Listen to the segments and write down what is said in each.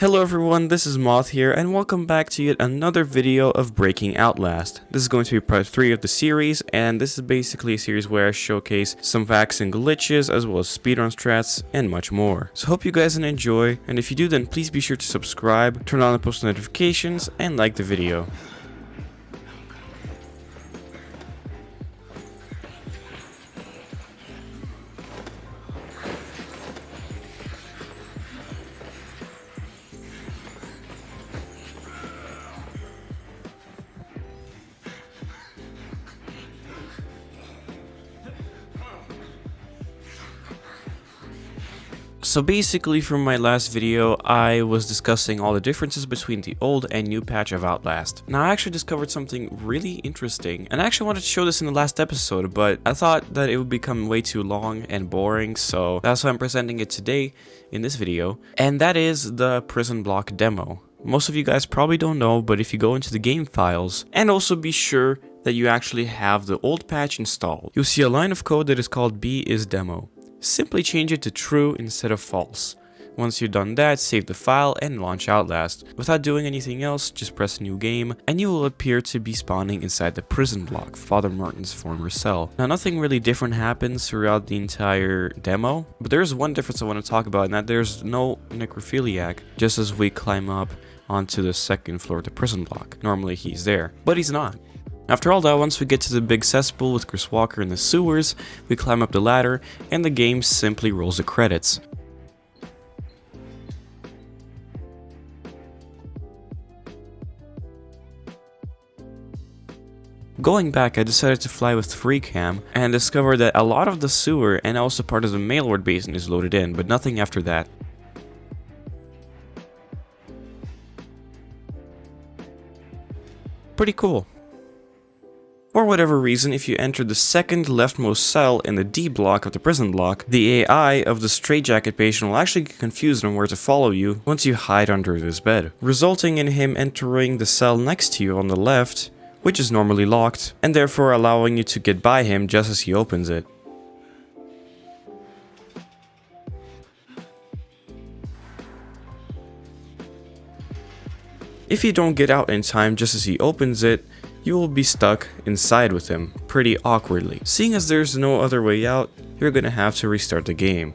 Hello everyone, this is Moth here, and welcome back to yet another video of Breaking Outlast. This is going to be part 3 of the series, and this is basically a series where I showcase some facts and glitches, as well as speedrun strats, and much more. So hope you guys enjoy, and if you do then please be sure to subscribe, turn on the post notifications, and like the video. So basically from my last video, I was discussing all the differences between the old and new patch of Outlast. Now I actually discovered something really interesting, and I actually wanted to show this in the last episode, but I thought that it would become way too long and boring, so that's why I'm presenting it today in this video, and that is the prison block demo. Most of you guys probably don't know, but if you go into the game files, and also be sure that you actually have the old patch installed, you'll see a line of code that is called b-is-demo. Simply change it to true instead of false. Once you've done that, save the file and launch Outlast. Without doing anything else, just press new game and you will appear to be spawning inside the prison block, Father Martin's former cell. Now nothing really different happens throughout the entire demo, but there's one difference I want to talk about, and that there's no necrophiliac just as we climb up onto the second floor of the prison block. Normally he's there, but he's not. After all that, once we get to the big cesspool with Chris Walker in the sewers, we climb up the ladder, and the game simply rolls the credits. Going back, I decided to fly with free cam, and discovered that a lot of the sewer and also part of the mail ward basin is loaded in, but nothing after that. Pretty cool. For whatever reason, if you enter the second leftmost cell in the D block of the prison block, the AI of the straitjacket patient will actually get confused on where to follow you once you hide under this bed, resulting in him entering the cell next to you on the left, which is normally locked, and therefore allowing you to get by him just as he opens it. If you don't get out in time just as he opens it, you will be stuck inside with him, pretty awkwardly. Seeing as there's no other way out, you're gonna have to restart the game.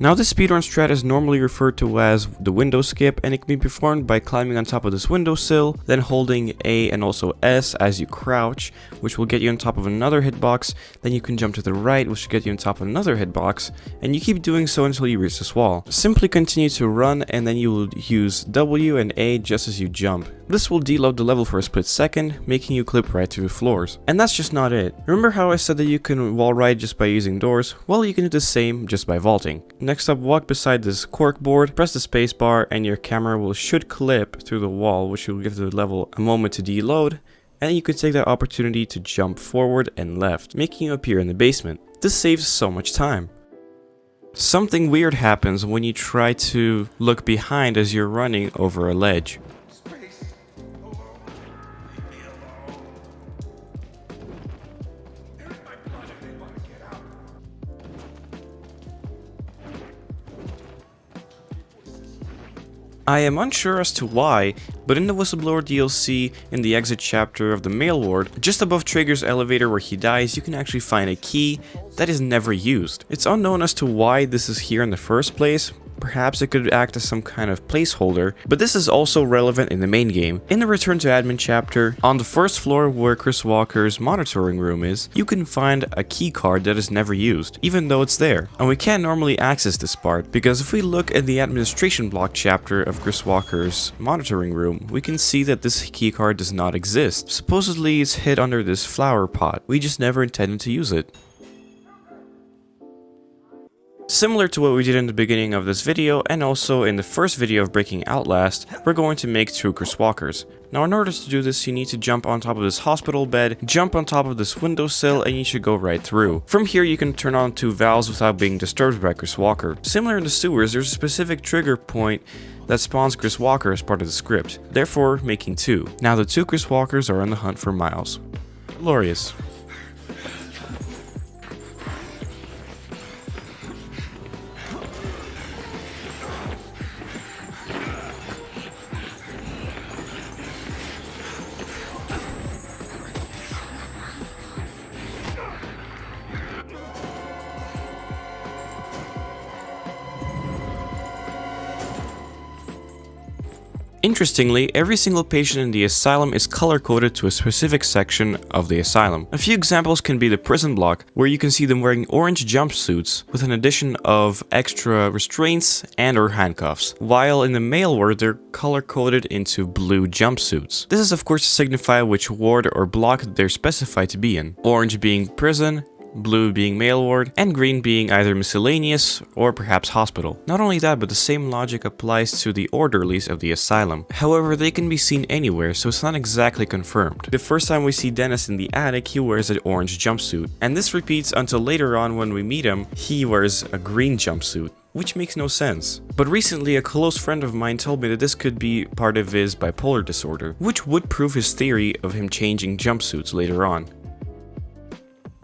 Now this speedrun strat is normally referred to as the window skip, and it can be performed by climbing on top of this windowsill, then holding A and also S as you crouch, which will get you on top of another hitbox, then you can jump to the right, which will get you on top of another hitbox, and you keep doing so until you reach this wall. Simply continue to run, and then you will use W and A just as you jump. This will deload the level for a split second, making you clip right through the floors. And that's just not it. Remember how I said that you can wall ride just by using doors? Well, you can do the same just by vaulting. Next up, walk beside this cork board, press the spacebar, and your camera should clip through the wall, which will give the level a moment to deload, and you could take that opportunity to jump forward and left, making you appear in the basement. This saves so much time. Something weird happens when you try to look behind as you're running over a ledge. I am unsure as to why, but in the Whistleblower DLC, in the exit chapter of the mail ward, just above Trager's elevator where he dies, you can actually find a key that is never used. It's unknown as to why this is here in the first place. Perhaps it could act as some kind of placeholder, but this is also relevant in the main game. In the Return to Admin chapter, on the first floor where Chris Walker's monitoring room is, you can find a key card that is never used, even though it's there. And we can't normally access this part, because if we look at the administration block chapter of Chris Walker's monitoring room, we can see that this key card does not exist. Supposedly it's hid under this flower pot. We just never intended to use it. Similar to what we did in the beginning of this video, and also in the first video of Breaking Outlast, we're going to make 2 Chris Walkers. Now in order to do this, you need to jump on top of this hospital bed, jump on top of this windowsill, and you should go right through. From here you can turn on 2 valves without being disturbed by Chris Walker. Similar in the sewers, there's a specific trigger point that spawns Chris Walker as part of the script, therefore making 2. Now the 2 Chris Walkers are on the hunt for Miles. Glorious. Interestingly, every single patient in the asylum is color-coded to a specific section of the asylum. A few examples can be the prison block, where you can see them wearing orange jumpsuits with an addition of extra restraints and or handcuffs, while in the male ward they're color-coded into blue jumpsuits. This is of course to signify which ward or block they're specified to be in, orange being prison, blue being male ward, and green being either miscellaneous or perhaps hospital. Not only that, but the same logic applies to the orderlies of the asylum. However, they can be seen anywhere, so it's not exactly confirmed. The first time we see Dennis in the attic, he wears an orange jumpsuit, and this repeats until later on when we meet him, he wears a green jumpsuit, which makes no sense. But recently, a close friend of mine told me that this could be part of his bipolar disorder, which would prove his theory of him changing jumpsuits later on.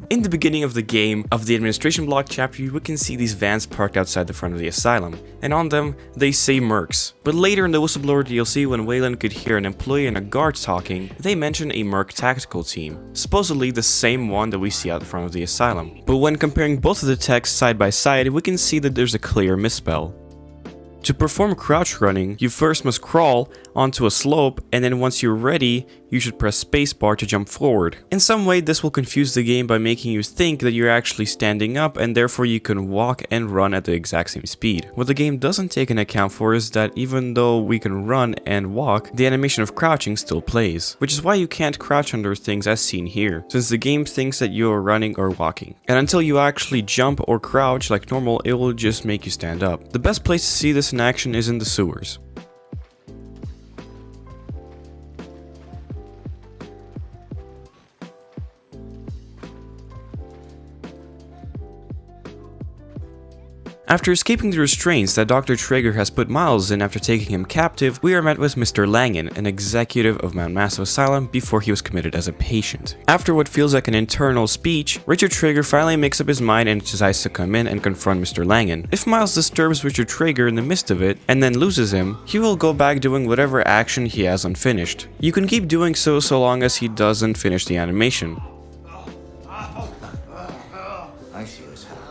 In the beginning of the game, of the administration block chapter, we can see these vans parked outside the front of the asylum, and on them, they say Merks. But later in the Whistleblower DLC, when Waylon could hear an employee and a guard talking, they mention a Murk tactical team, supposedly the same one that we see out the front of the asylum. But when comparing both of the texts side by side, we can see that there's a clear misspell. To perform crouch running, you first must crawl onto a slope, and then once you're ready, you should press spacebar to jump forward. In some way, this will confuse the game by making you think that you're actually standing up, and therefore you can walk and run at the exact same speed. What the game doesn't take into account for is that even though we can run and walk, the animation of crouching still plays, which is why you can't crouch under things as seen here, since the game thinks that you're running or walking. And until you actually jump or crouch like normal, it will just make you stand up. The best place to see this in action is in the sewers. After escaping the restraints that Dr. Trager has put Miles in after taking him captive, we are met with Mr. Langen, an executive of Mount Massive Asylum before he was committed as a patient. After what feels like an internal speech, Richard Trager finally makes up his mind and decides to come in and confront Mr. Langen. If Miles disturbs Richard Trager in the midst of it, and then loses him, he will go back doing whatever action he has unfinished. You can keep doing so long as he doesn't finish the animation. I see what's happening.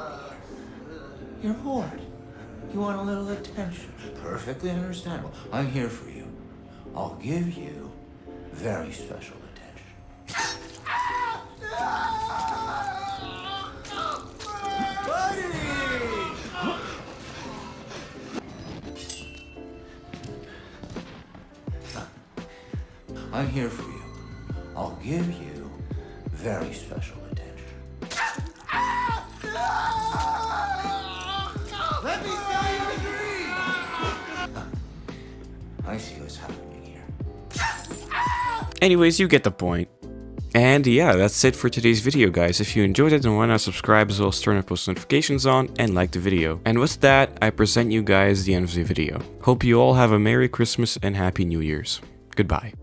You're bored. You want a little attention. Perfectly understandable. I'm here for you. I'll give you very special attention. Buddy! I'm here for you. I'll give you very special attention. Let me sell you the dream! I see what's happening here. Anyways, you get the point. And yeah, that's it for today's video, guys. If you enjoyed it, then why not subscribe as well as turn post notifications on and like the video. And with that, I present you guys the end of the video. Hope you all have a Merry Christmas and Happy New Year's. Goodbye.